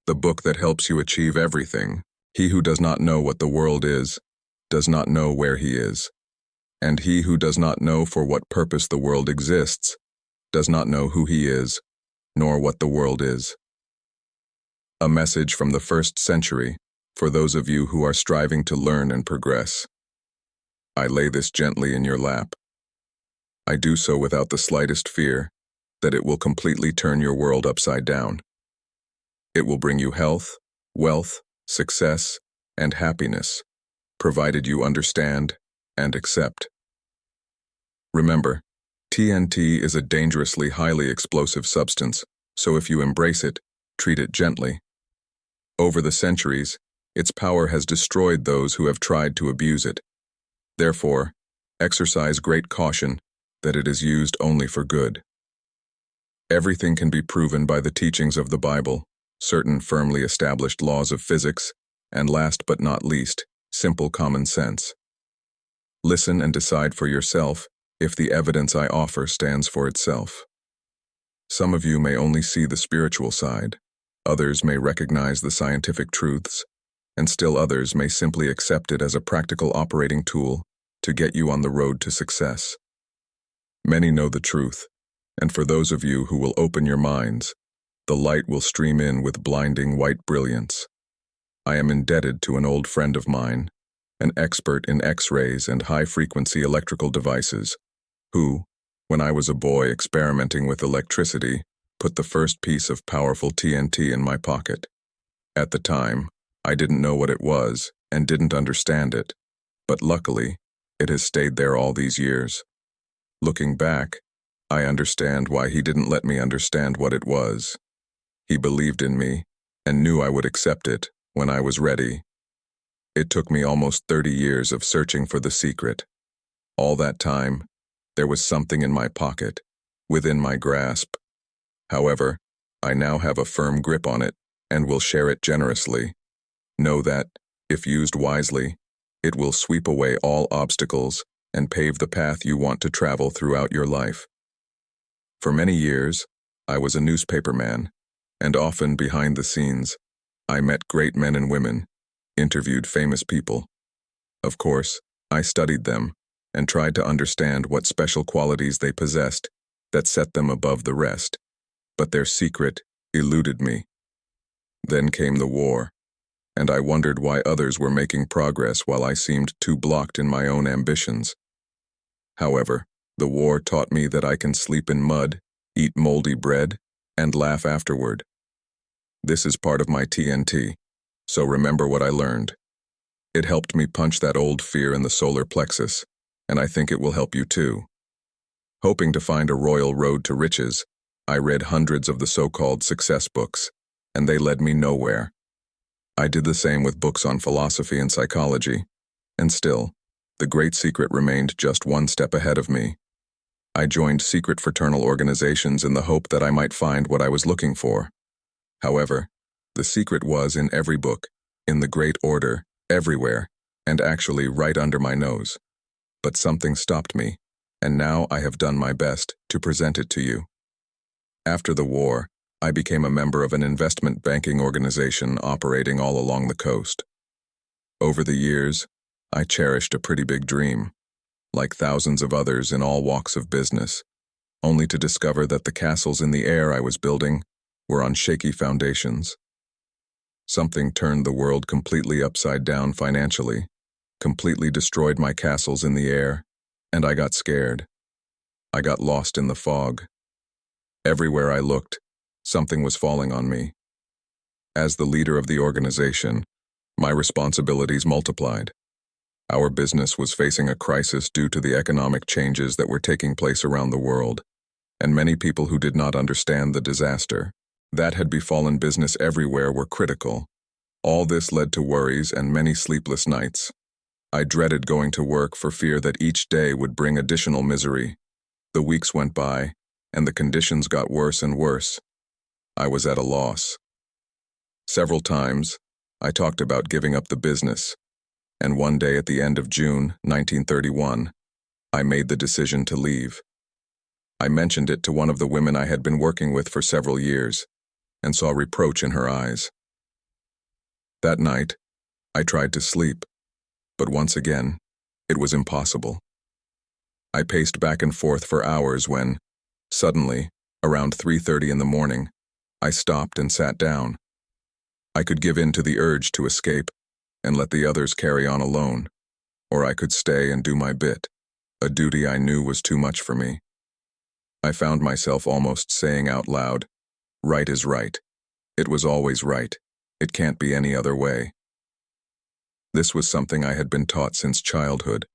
the book that helps you achieve everything. He who does not know what the world is, does not know where he is. And he who does not know for what purpose the world exists, does not know who he is, nor what the world is. A message from the 1st century for those of you who are striving to learn and progress. I lay this gently in your lap. I do so without the slightest fear that it will completely turn your world upside down. It will bring you health, wealth, success, and happiness, provided you understand and accept. Remember, TNT is a dangerously highly explosive substance, so if you embrace it, treat it gently. Over the centuries, its power has destroyed those who have tried to abuse it. Therefore, exercise great caution that it is used only for good. Everything can be proven by the teachings of the Bible, certain firmly established laws of physics, and last but not least, simple common sense. Listen and decide for yourself if the evidence I offer stands for itself. Some of you may only see the spiritual side, others may recognize the scientific truths, and still others may simply accept it as a practical operating tool to get you on the road to success. Many know the truth, and for those of you who will open your minds, the light will stream in with blinding white brilliance. I am indebted to an old friend of mine, an expert in X-rays and high-frequency electrical devices, who, when I was a boy experimenting with electricity, put the first piece of powerful TNT in my pocket. At the time, I didn't know what it was and didn't understand it, but luckily, it has stayed there all these years. Looking back, I understand why he didn't let me understand what it was. He believed in me and knew I would accept it when I was ready. It took me almost 30 years of searching for the secret. All that time, there was something in my pocket, within my grasp. However, I now have a firm grip on it and will share it generously. Know that, if used wisely, it will sweep away all obstacles and pave the path you want to travel throughout your life. For many years, I was a newspaperman, and often behind the scenes, I met great men and women, interviewed famous people. Of course, I studied them and tried to understand what special qualities they possessed that set them above the rest, but their secret eluded me. Then came the war, and I wondered why others were making progress while I seemed too blocked in my own ambitions. However, the war taught me that I can sleep in mud, eat moldy bread, and laugh afterward. This is part of my TNT, so remember what I learned. It helped me punch that old fear in the solar plexus, and I think it will help you too. Hoping to find a royal road to riches, I read hundreds of the so-called success books, and they led me nowhere. I did the same with books on philosophy and psychology, and still, the great secret remained just one step ahead of me. I joined secret fraternal organizations in the hope that I might find what I was looking for. However, the secret was in every book, in the great order, everywhere, and actually right under my nose. But something stopped me, and now I have done my best to present it to you. After the war, I became a member of an investment banking organization operating all along the coast. Over the years, I cherished a pretty big dream, like thousands of others in all walks of business, only to discover that the castles in the air I was building were on shaky foundations. Something turned the world completely upside down financially, completely destroyed my castles in the air, and I got scared. I got lost in the fog. Everywhere I looked, something was falling on me. As the leader of the organization, my responsibilities multiplied. Our business was facing a crisis due to the economic changes that were taking place around the world, and many people who did not understand the disaster that had befallen business everywhere were critical. All this led to worries and many sleepless nights. I dreaded going to work for fear that each day would bring additional misery. The weeks went by, and the conditions got worse and worse. I was at a loss. Several times, I talked about giving up the business, and one day at the end of June 1931, I made the decision to leave. I mentioned it to one of the women I had been working with for several years, and saw reproach in her eyes. That night, I tried to sleep, but once again, it was impossible. I paced back and forth for hours when, suddenly, around 3:30 in the morning, I stopped and sat down. I could give in to the urge to escape and let the others carry on alone, or I could stay and do my bit, a duty I knew was too much for me. I found myself almost saying out loud, "Right is right. It was always right. It can't be any other way." This was something I had been taught since childhood.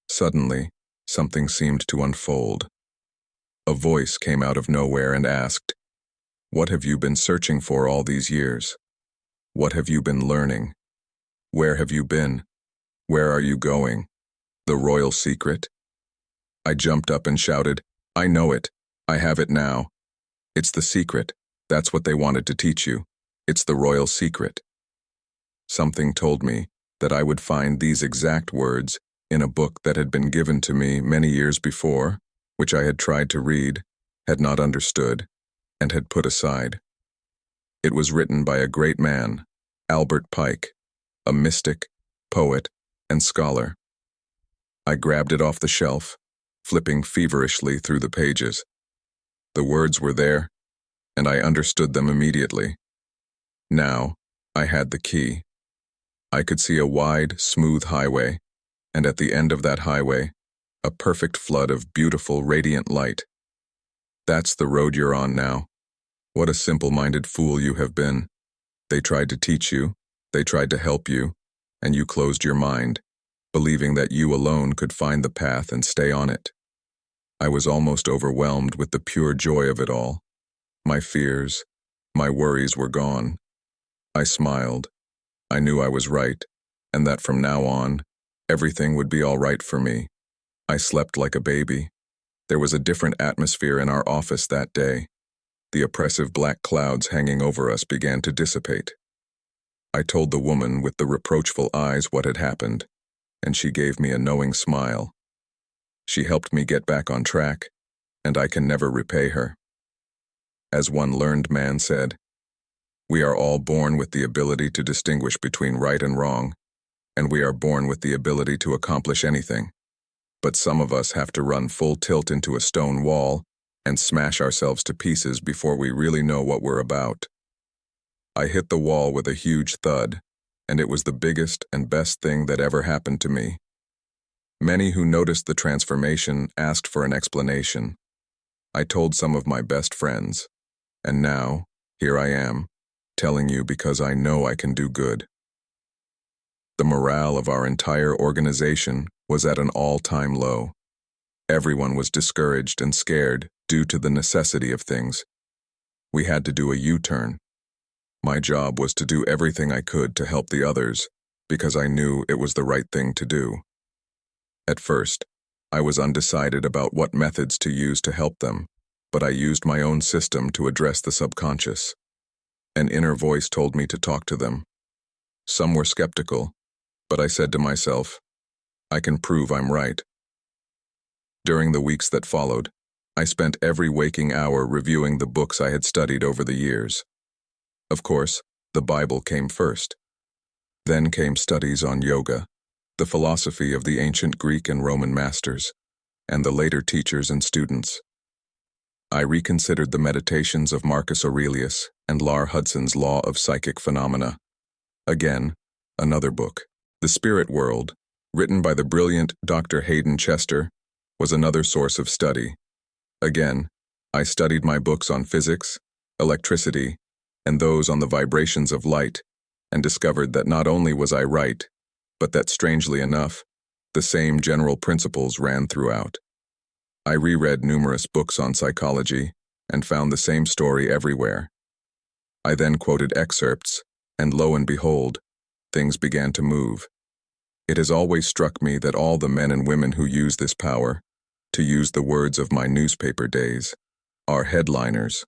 Suddenly, something seemed to unfold. A voice came out of nowhere and asked, "What have you been searching for all these years? What have you been learning? Where have you been? Where are you going? The royal secret?" I jumped up and shouted, "I know it. I have it now. It's the secret. That's what they wanted to teach you. It's the royal secret." Something told me that I would find these exact words in a book that had been given to me many years before, which I had tried to read, had not understood, and had put aside. It was written by a great man, Albert Pike, a mystic, poet, and scholar. I grabbed it off the shelf, flipping feverishly through the pages. The words were there, and I understood them immediately. Now, I had the key. I could see a wide, smooth highway, and at the end of that highway, a perfect flood of beautiful, radiant light. "That's the road you're on now. What a simple-minded fool you have been. They tried to teach you, they tried to help you, and you closed your mind, believing that you alone could find the path and stay on it." I was almost overwhelmed with the pure joy of it all. My fears, my worries were gone. I smiled. I knew I was right, and that from now on, everything would be all right for me. I slept like a baby. There was a different atmosphere in our office that day. The oppressive black clouds hanging over us began to dissipate. I told the woman with the reproachful eyes what had happened, and she gave me a knowing smile. She helped me get back on track, and I can never repay her. As one learned man said, "We are all born with the ability to distinguish between right and wrong, and we are born with the ability to accomplish anything. But some of us have to run full tilt into a stone wall and smash ourselves to pieces before we really know what we're about." I hit the wall with a huge thud, and it was the biggest and best thing that ever happened to me. Many who noticed the transformation asked for an explanation. I told some of my best friends, and now, here I am, telling you because I know I can do good. The morale of our entire organization was at an all-time low. Everyone was discouraged and scared due to the necessity of things. We had to do a U-turn. My job was to do everything I could to help the others because I knew it was the right thing to do. At first, I was undecided about what methods to use to help them, but I used my own system to address the subconscious. An inner voice told me to talk to them. Some were skeptical, but I said to myself, I can prove I'm right. During the weeks that followed, I spent every waking hour reviewing the books I had studied over the years. Of course, the Bible came first. Then came studies on yoga, the philosophy of the ancient Greek and Roman masters, and the later teachers and students. I reconsidered the meditations of Marcus Aurelius and Lar Hudson's Law of Psychic Phenomena. Again, another book, The Spirit World, written by the brilliant Dr. Hayden Chester, was another source of study. Again, I studied my books on physics, electricity, and those on the vibrations of light, and discovered that not only was I right, but that, strangely enough, the same general principles ran throughout. I reread numerous books on psychology and found the same story everywhere. I then quoted excerpts, and lo and behold, things began to move. It has always struck me that all the men and women who use this power, to use the words of my newspaper days, are headliners,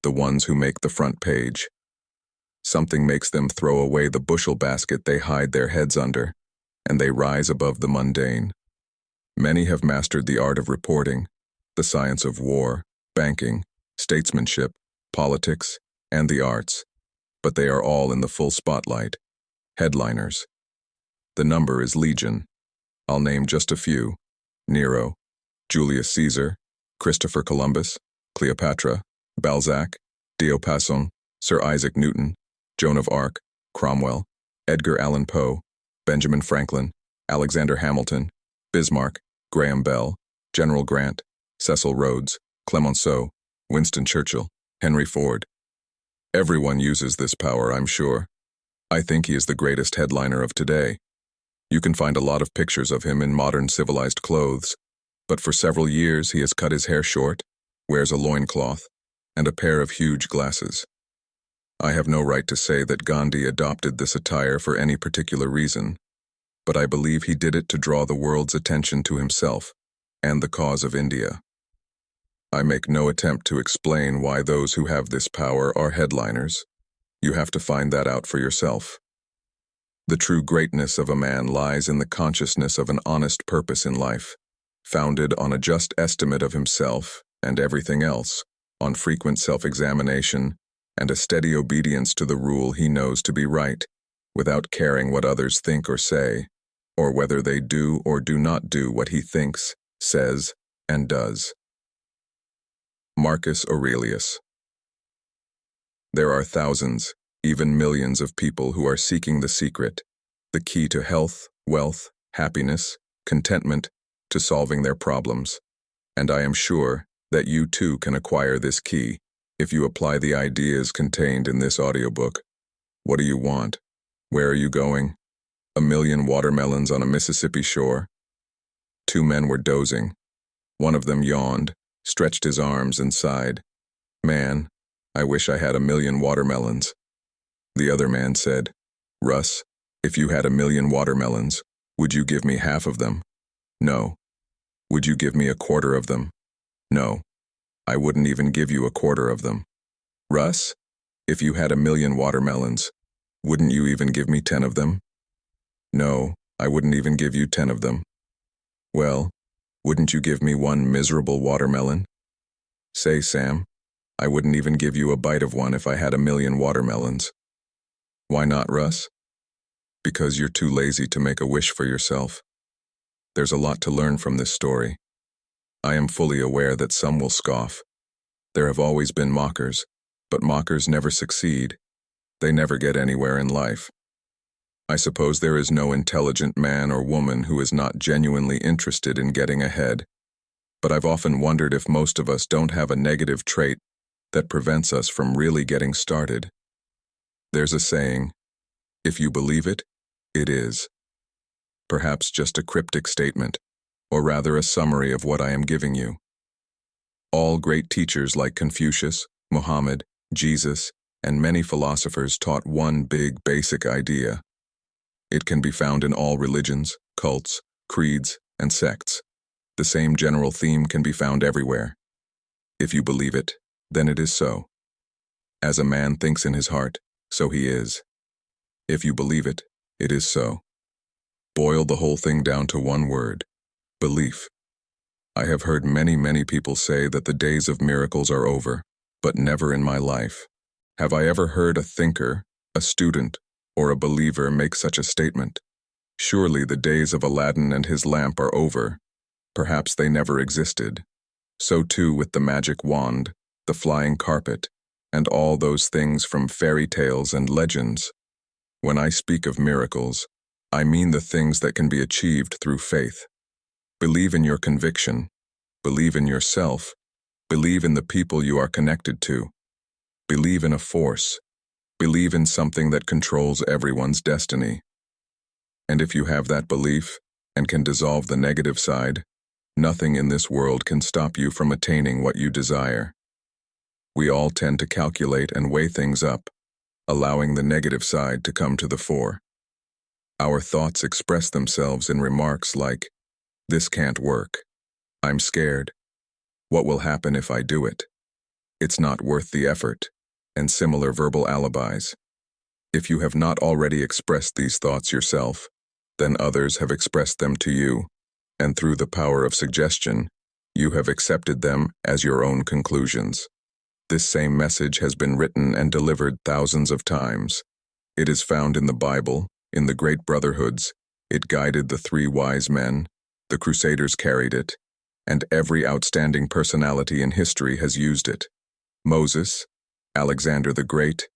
the ones who make the front page. Something makes them throw away the bushel basket they hide their heads under, and they rise above the mundane. Many have mastered the art of reporting, the science of war, banking, statesmanship, politics, and the arts, but they are all in the full spotlight. Headliners. The number is legion. I'll name just a few: Nero, Julius Caesar, Christopher Columbus, Cleopatra, Balzac, Diapason, Sir Isaac Newton, Joan of Arc, Cromwell, Edgar Allan Poe, Benjamin Franklin, Alexander Hamilton, Bismarck, Graham Bell, General Grant, Cecil Rhodes, Clemenceau, Winston Churchill, Henry Ford. Everyone uses this power, I'm sure. I think he is the greatest headliner of today. You can find a lot of pictures of him in modern civilized clothes, but for several years he has cut his hair short, wears a loincloth, and a pair of huge glasses. I have no right to say that Gandhi adopted this attire for any particular reason, but I believe he did it to draw the world's attention to himself and the cause of India. I make no attempt to explain why those who have this power are headliners. You have to find that out for yourself. The true greatness of a man lies in the consciousness of an honest purpose in life, founded on a just estimate of himself and everything else, on frequent self-examination and a steady obedience to the rule he knows to be right, without caring what others think or say, or whether they do or do not do what he thinks, says, and does. Marcus Aurelius. There are thousands, even millions of people who are seeking the secret, the key to health, wealth, happiness, contentment, to solving their problems. And I am sure that you too can acquire this key if you apply the ideas contained in this audiobook. What do you want? Where are you going? 1,000,000 watermelons on a Mississippi shore? 2 men were dozing. One of them yawned, stretched his arms, and sighed. "Man, I wish I had 1,000,000 watermelons." The other man said, "Russ, if you had 1,000,000 watermelons, would you give me half of them?" "No." "Would you give me a quarter of them?" "No. I wouldn't even give you a quarter of them." "Russ, if you had 1,000,000 watermelons, wouldn't you even give me 10 of them?" "No, I wouldn't even give you 10 of them." "Well, wouldn't you give me one miserable watermelon?" "Say, Sam, I wouldn't even give you a bite of one if I had 1,000,000 watermelons." "Why not, Russ?" "Because you're too lazy to make a wish for yourself." There's a lot to learn from this story. I am fully aware that some will scoff. There have always been mockers, but mockers never succeed. They never get anywhere in life. I suppose there is no intelligent man or woman who is not genuinely interested in getting ahead, but I've often wondered if most of us don't have a negative trait that prevents us from really getting started. There's a saying, "If you believe it, it is." Perhaps just a cryptic statement, or rather a summary of what I am giving you. All great teachers like Confucius, Muhammad, Jesus, and many philosophers taught one big basic idea. It can be found in all religions, cults, creeds, and sects. The same general theme can be found everywhere. If you believe it, then it is so. As a man thinks in his heart, so he is. If you believe it, it is so. Boil the whole thing down to one word: belief. I have heard many people say that the days of miracles are over, but never in my life have I ever heard a thinker, a student, or a believer make such a statement. Surely the days of Aladdin and his lamp are over. Perhaps they never existed. So too with the magic wand, the flying carpet, and all those things from fairy tales and legends. When I speak of miracles, I mean the things that can be achieved through faith. Believe in your conviction. Believe in yourself. Believe in the people you are connected to. Believe in a force. Believe in something that controls everyone's destiny. And if you have that belief and can dissolve the negative side, nothing in this world can stop you from attaining what you desire. We all tend to calculate and weigh things up, allowing the negative side to come to the fore. Our thoughts express themselves in remarks like, "This can't work. I'm scared. What will happen if I do it? It's not worth the effort," and similar verbal alibis. If you have not already expressed these thoughts yourself, then others have expressed them to you, and through the power of suggestion, you have accepted them as your own conclusions. This same message has been written and delivered thousands of times. It is found in the Bible, in the great brotherhoods. It guided the 3 wise men, the Crusaders carried it, and every outstanding personality in history has used it. Moses, Alexander the Great,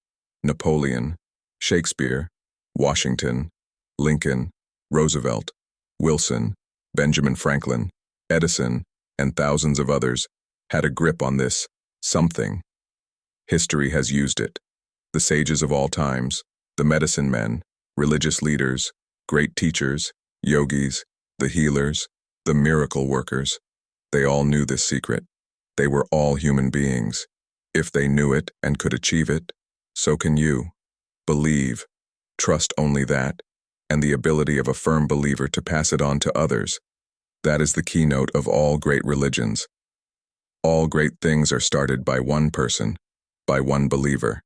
Napoleon, Shakespeare, Washington, Lincoln, Roosevelt, Wilson, Benjamin Franklin, Edison, and thousands of others had a grip on this something. History has used it. The sages of all times, the medicine men, religious leaders, great teachers, yogis, the healers, the miracle workers, they all knew this secret. They were all human beings. If they knew it and could achieve it, so can you. Believe, trust only that, and the ability of a firm believer to pass it on to others. That is the keynote of all great religions. All great things are started by one person, by one believer.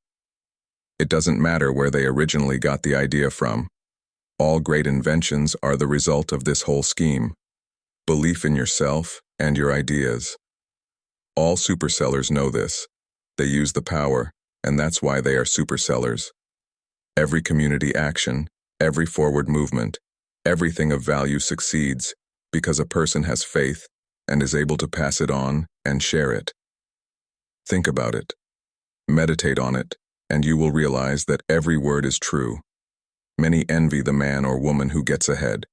It doesn't matter where they originally got the idea from. All great inventions are the result of this whole scheme. Belief in yourself and your ideas. All supersellers know this. They use the power, and that's why they are supersellers. Every community action, every forward movement, everything of value succeeds because a person has faith and is able to pass it on and share it. Think about it. Meditate on it, and you will realize that every word is true. Many envy the man or woman who gets ahead.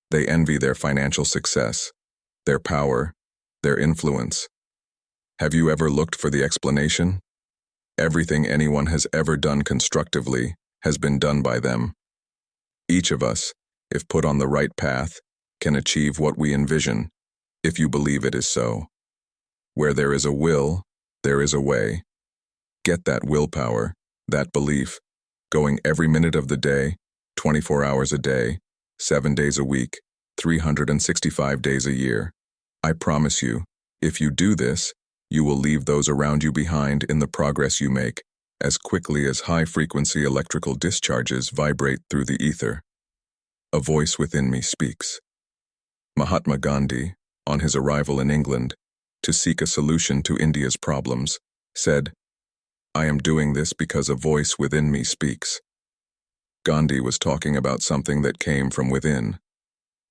They envy their financial success, their power, their influence. Have you ever looked for the explanation? Everything anyone has ever done constructively has been done by them. Each of us, if put on the right path, can achieve what we envision, if you believe it is so. Where there is a will, there is a way. Get that willpower, that belief, going every minute of the day, 24 hours a day, 7 days a week, 365 days a year. I promise you, if you do this, you will leave those around you behind in the progress you make, as quickly as high-frequency electrical discharges vibrate through the ether. A voice within me speaks. Mahatma Gandhi, on his arrival in England, to seek a solution to India's problems, said, "I am doing this because a voice within me speaks." Gandhi was talking about something that came from within.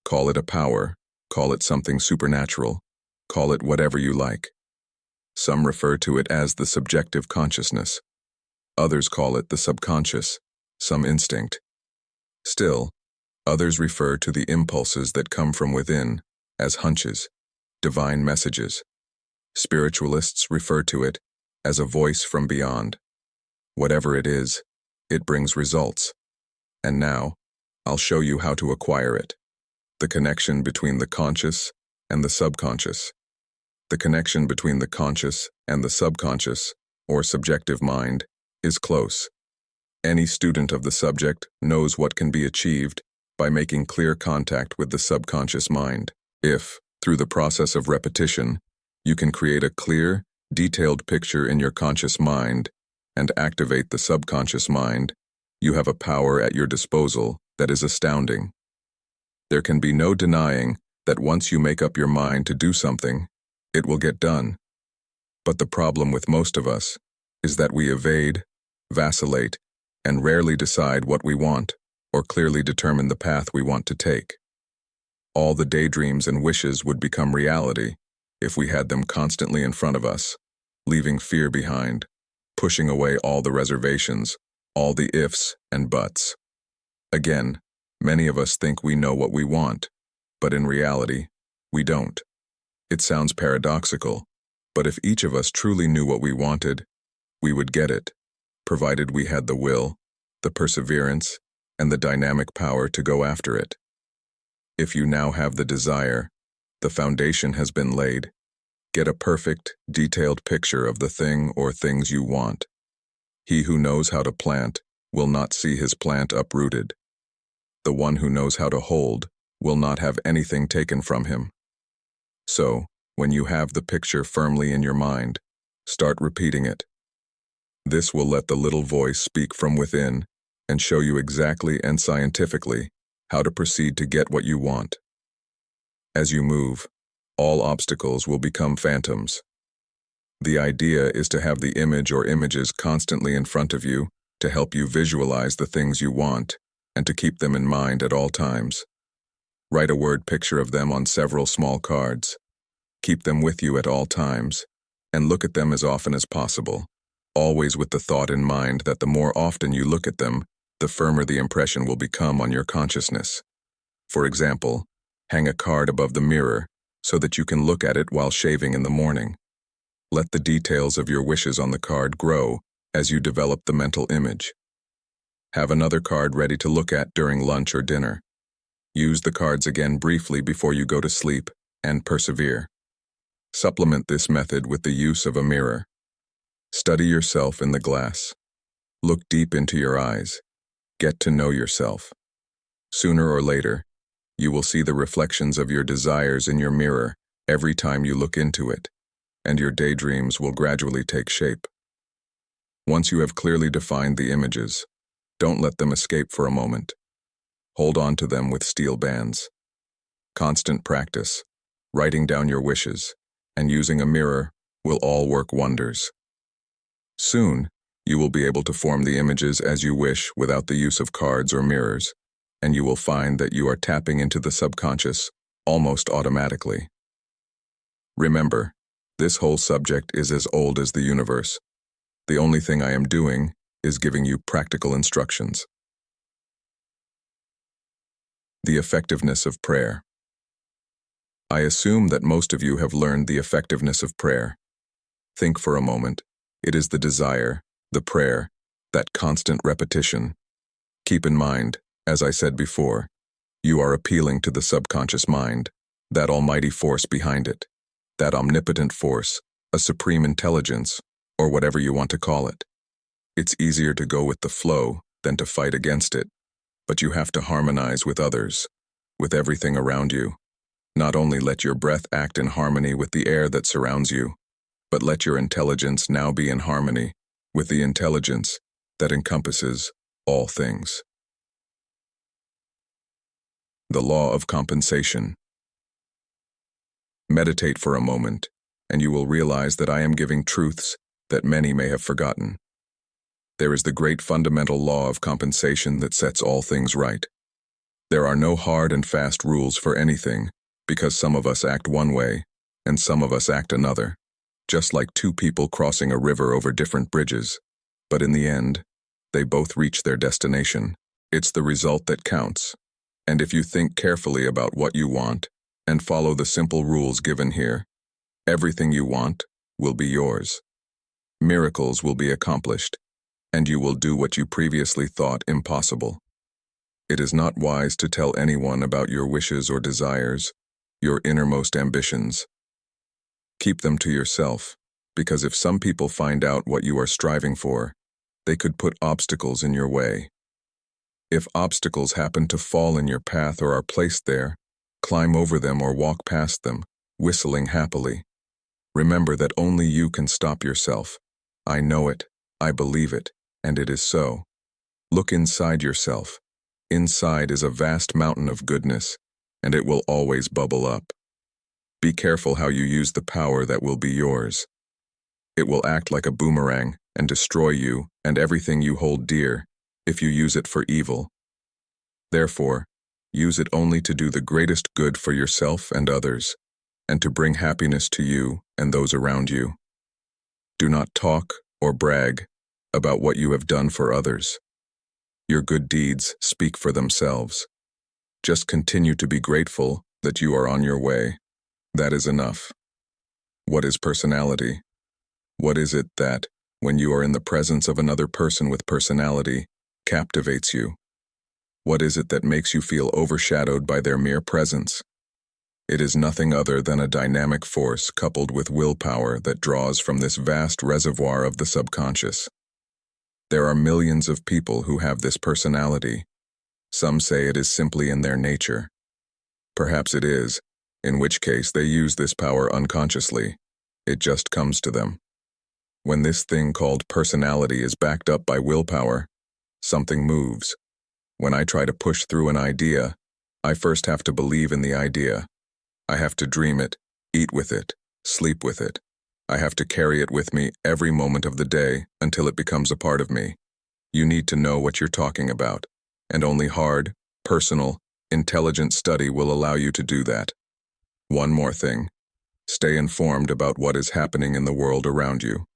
Call it a power, call it something supernatural, call it whatever you like. Some refer to it as the subjective consciousness. Others call it the subconscious, some instinct. Still, others refer to the impulses that come from within as hunches, divine messages. Spiritualists refer to it as a voice from beyond. Whatever it is, it brings results. And now, I'll show you how to acquire it. The connection between the conscious and the subconscious. The connection between the conscious and the subconscious, or subjective mind, is close. Any student of the subject knows what can be achieved by making clear contact with the subconscious mind. If, through the process of repetition, you can create a clear, detailed picture in your conscious mind and activate the subconscious mind, you have a power at your disposal that is astounding. There can be no denying that once you make up your mind to do something, it will get done. But the problem with most of us is that we evade, vacillate, and rarely decide what we want or clearly determine the path we want to take. All the daydreams and wishes would become reality if we had them constantly in front of us, leaving fear behind, pushing away all the reservations, all the ifs and buts. Again, many of us think we know what we want, but in reality, we don't. It sounds paradoxical, but if each of us truly knew what we wanted, we would get it, provided we had the will, the perseverance, and the dynamic power to go after it. If you now have the desire, the foundation has been laid. Get a perfect, detailed picture of the thing or things you want. He who knows how to plant will not see his plant uprooted. The one who knows how to hold will not have anything taken from him. So, when you have the picture firmly in your mind, start repeating it. This will let the little voice speak from within and show you exactly and scientifically how to proceed to get what you want. As you move, all obstacles will become phantoms. The idea is to have the image or images constantly in front of you to help you visualize the things you want and to keep them in mind at all times. Write a word picture of them on several small cards. Keep them with you at all times, and look at them as often as possible, always with the thought in mind that the more often you look at them, the firmer the impression will become on your consciousness. For example, hang a card above the mirror so that you can look at it while shaving in the morning. Let the details of your wishes on the card grow as you develop the mental image. Have another card ready to look at during lunch or dinner. Use the cards again briefly before you go to sleep, and persevere. Supplement this method with the use of a mirror. Study yourself in the glass. Look deep into your eyes. Get to know yourself. Sooner or later, you will see the reflections of your desires in your mirror every time you look into it, and your daydreams will gradually take shape. Once you have clearly defined the images, don't let them escape for a moment. Hold on to them with steel bands. Constant practice, writing down your wishes, and using a mirror will all work wonders. Soon, you will be able to form the images as you wish without the use of cards or mirrors, and you will find that you are tapping into the subconscious almost automatically. Remember, this whole subject is as old as the universe. The only thing I am doing is giving you practical instructions. The effectiveness of prayer. I assume that most of you have learned the effectiveness of prayer. Think for a moment. It is the desire, the prayer, that constant repetition. Keep in mind, as I said before, you are appealing to the subconscious mind, that almighty force behind it, that omnipotent force, a supreme intelligence, or whatever you want to call it. It's easier to go with the flow than to fight against it, but you have to harmonize with others, with everything around you. Not only let your breath act in harmony with the air that surrounds you, but let your intelligence now be in harmony with the intelligence that encompasses all things. The law of compensation. Meditate for a moment, and you will realize that I am giving truths that many may have forgotten. There is the great fundamental law of compensation that sets all things right. There are no hard and fast rules for anything, because some of us act one way, and some of us act another, just like two people crossing a river over different bridges. But in the end, they both reach their destination. It's the result that counts. And if you think carefully about what you want, and follow the simple rules given here, everything you want will be yours. Miracles will be accomplished, and you will do what you previously thought impossible. It is not wise to tell anyone about your wishes or desires, your innermost ambitions. Keep them to yourself, because if some people find out what you are striving for, they could put obstacles in your way. If obstacles happen to fall in your path or are placed there, climb over them or walk past them, whistling happily. Remember that only you can stop yourself. I know it, I believe it, and it is so. Look inside yourself. Inside is a vast mountain of goodness, and it will always bubble up. Be careful how you use the power that will be yours. It will act like a boomerang and destroy you and everything you hold dear if you use it for evil. Therefore, use it only to do the greatest good for yourself and others, and to bring happiness to you and those around you. Do not talk or brag about what you have done for others. Your good deeds speak for themselves. Just continue to be grateful that you are on your way. That is enough. What is personality? What is it that, when you are in the presence of another person with personality, captivates you? What is it that makes you feel overshadowed by their mere presence? It is nothing other than a dynamic force coupled with willpower that draws from this vast reservoir of the subconscious. There are millions of people who have this personality. Some say it is simply in their nature. Perhaps it is, in which case they use this power unconsciously. It just comes to them. When this thing called personality is backed up by willpower, something moves. When I try to push through an idea, I first have to believe in the idea. I have to dream it, eat with it, sleep with it. I have to carry it with me every moment of the day until it becomes a part of me. You need to know what you're talking about, and only hard, personal, intelligent study will allow you to do that. One more thing. Stay informed about what is happening in the world around you.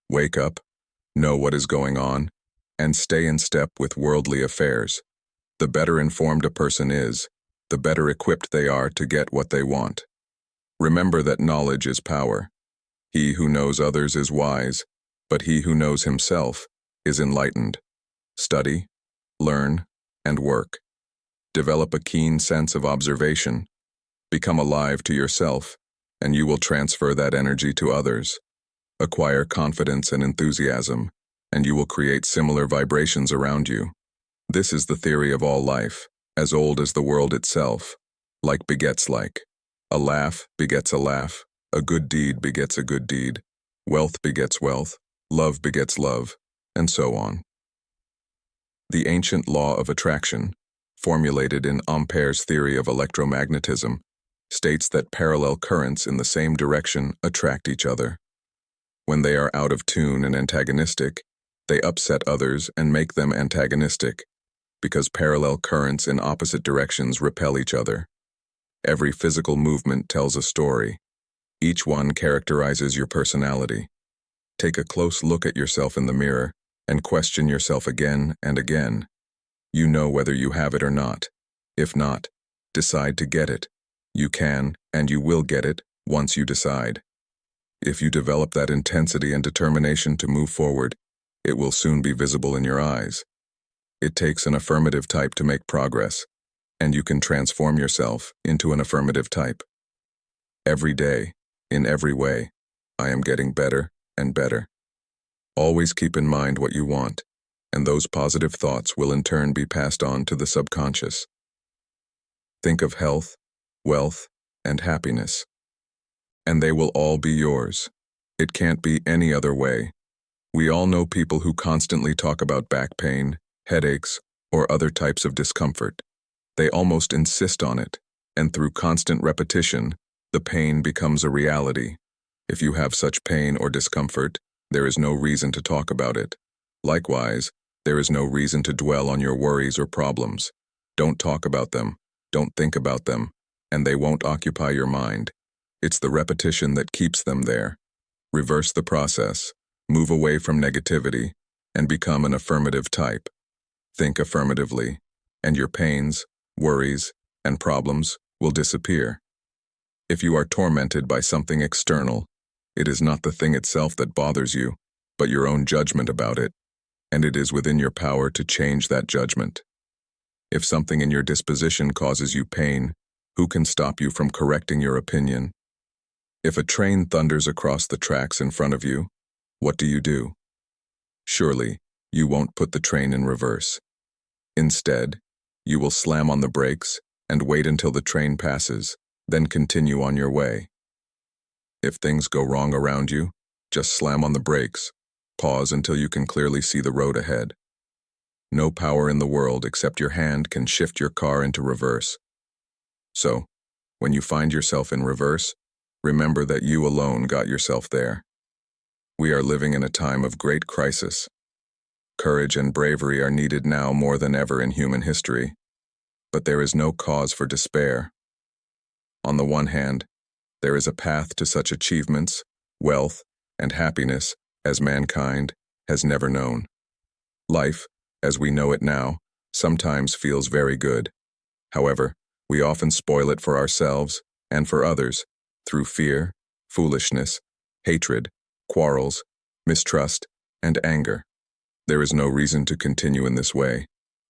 Wake up, know what is going on, and stay in step with worldly affairs. The better informed a person is, the better equipped they are to get what they want. Remember that knowledge is power. He who knows others is wise, but he who knows himself is enlightened. Study, learn, and work. Develop a keen sense of observation. Become alive to yourself, and you will transfer that energy to others. Acquire confidence and enthusiasm, and you will create similar vibrations around you. This is the theory of all life, as old as the world itself. Like begets like. A laugh begets a laugh. A good deed begets a good deed. Wealth begets wealth. Love begets love, and so on. The ancient law of attraction, formulated in Ampere's theory of electromagnetism, states that parallel currents in the same direction attract each other. When they are out of tune and antagonistic, they upset others and make them antagonistic, because parallel currents in opposite directions repel each other. Every physical movement tells a story. Each one characterizes your personality. Take a close look at yourself in the mirror and question yourself again and again. You know whether you have it or not. If not, decide to get it. You can and you will get it once you decide. If you develop that intensity and determination to move forward, it will soon be visible in your eyes. It takes an affirmative type to make progress, and you can transform yourself into an affirmative type. Every day, in every way, I am getting better and better. Always keep in mind what you want, and those positive thoughts will in turn be passed on to the subconscious. Think of health, wealth, and happiness, and they will all be yours. It can't be any other way. We all know people who constantly talk about back pain, headaches, or other types of discomfort. They almost insist on it, and through constant repetition, the pain becomes a reality. If you have such pain or discomfort, there is no reason to talk about it. Likewise, there is no reason to dwell on your worries or problems. Don't talk about them, don't think about them, and they won't occupy your mind. It's the repetition that keeps them there. Reverse the process, move away from negativity, and become an affirmative type. Think affirmatively, and your pains, worries, and problems will disappear. If you are tormented by something external, it is not the thing itself that bothers you, but your own judgment about it, and it is within your power to change that judgment. If something in your disposition causes you pain, who can stop you from correcting your opinion? If a train thunders across the tracks in front of you, what do? Surely, you won't put the train in reverse. Instead, you will slam on the brakes and wait until the train passes, then continue on your way. If things go wrong around you, just slam on the brakes, pause until you can clearly see the road ahead. No power in the world except your hand can shift your car into reverse. So, when you find yourself in reverse, remember that you alone got yourself there. We are living in a time of great crisis. Courage and bravery are needed now more than ever in human history, but there is no cause for despair. On the one hand, there is a path to such achievements, wealth, and happiness as mankind has never known. Life, as we know it now, sometimes feels very good. However, we often spoil it for ourselves and for others through fear, foolishness, hatred, quarrels, mistrust, and anger. There is no reason to continue in this way.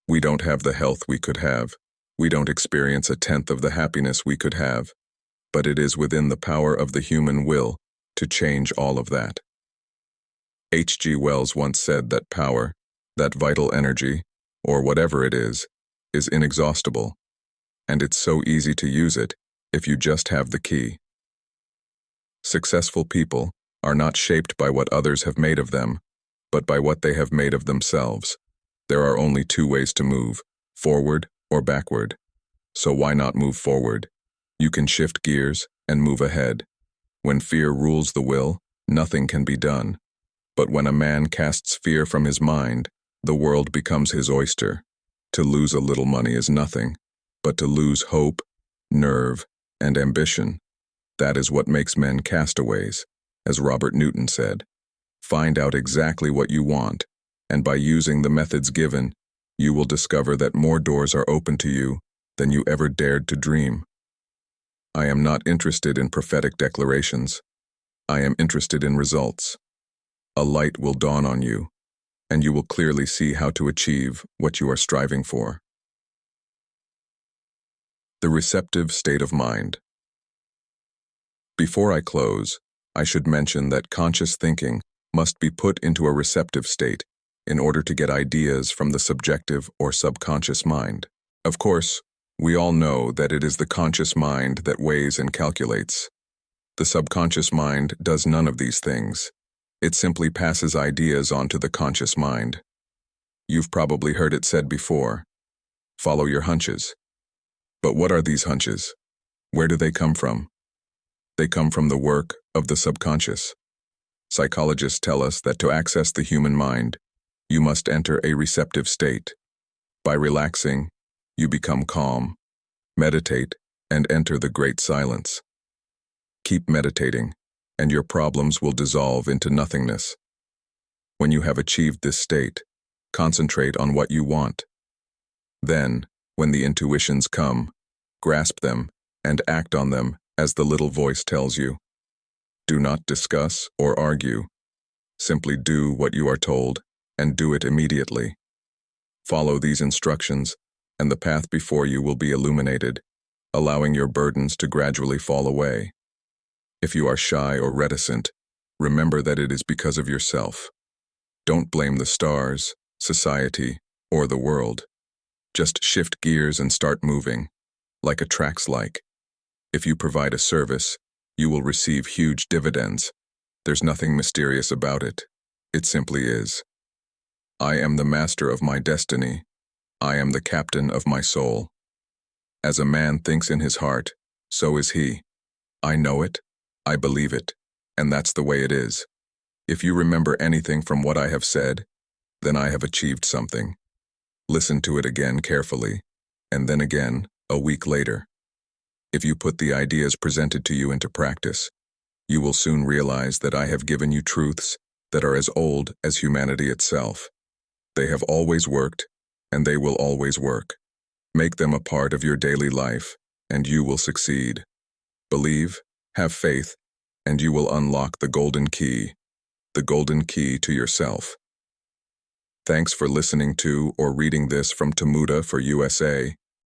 We don't have the health we could have. We don't experience a tenth of the happiness we could have. But it is within the power of the human will to change all of that. H.G. Wells once said that power, that vital energy, or whatever it is inexhaustible, and it's so easy to use it if you just have the key. Successful people are not shaped by what others have made of them, but by what they have made of themselves. There are only two ways to move, forward or backward. So why not move forward? You can shift gears and move ahead. When fear rules the will, nothing can be done. But when a man casts fear from his mind, the world becomes his oyster. To lose a little money is nothing, but to lose hope, nerve, and ambition, that is what makes men castaways, as Robert Newton said. Find out exactly what you want, and by using the methods given, you will discover that more doors are open to you than you ever dared to dream. I am not interested in prophetic declarations. I am interested in results. A light will dawn on you, and you will clearly see how to achieve what you are striving for. The receptive state of mind. Before I close, I should mention that conscious thinking must be put into a receptive state in order to get ideas from the subjective or subconscious mind. Of course, we all know that it is the conscious mind that weighs and calculates. The subconscious mind does none of these things. It simply passes ideas on to the conscious mind. You've probably heard it said before, follow your hunches. But what are these hunches? Where do they come from? They come from the work of the subconscious. Psychologists tell us that to access the human mind, you must enter a receptive state. By relaxing, you become calm, meditate, and enter the great silence. Keep meditating, and your problems will dissolve into nothingness. When you have achieved this state, concentrate on what you want. Then, when the intuitions come, grasp them and act on them as the little voice tells you. Do not discuss or argue. Simply do what you are told and do it immediately. Follow these instructions, and the path before you will be illuminated, allowing your burdens to gradually fall away. If you are shy or reticent, remember that it is because of yourself. Don't blame the stars, society, or the world. Just shift gears and start moving, like attracts like. If you provide a service, you will receive huge dividends. There's nothing mysterious about it. It simply is. I am the master of my destiny. I am the captain of my soul. As a man thinks in his heart, so is he. I know it, I believe it, and that's the way it is. If you remember anything from what I have said, then I have achieved something. Listen to it again carefully, and then again, a week later. If you put the ideas presented to you into practice, you will soon realize that I have given you truths that are as old as humanity itself. They have always worked, and they will always work. Make them a part of your daily life, and you will succeed. Believe, have faith, and you will unlock the golden key to yourself. Thanks for listening to or reading this from Tamuda for USA.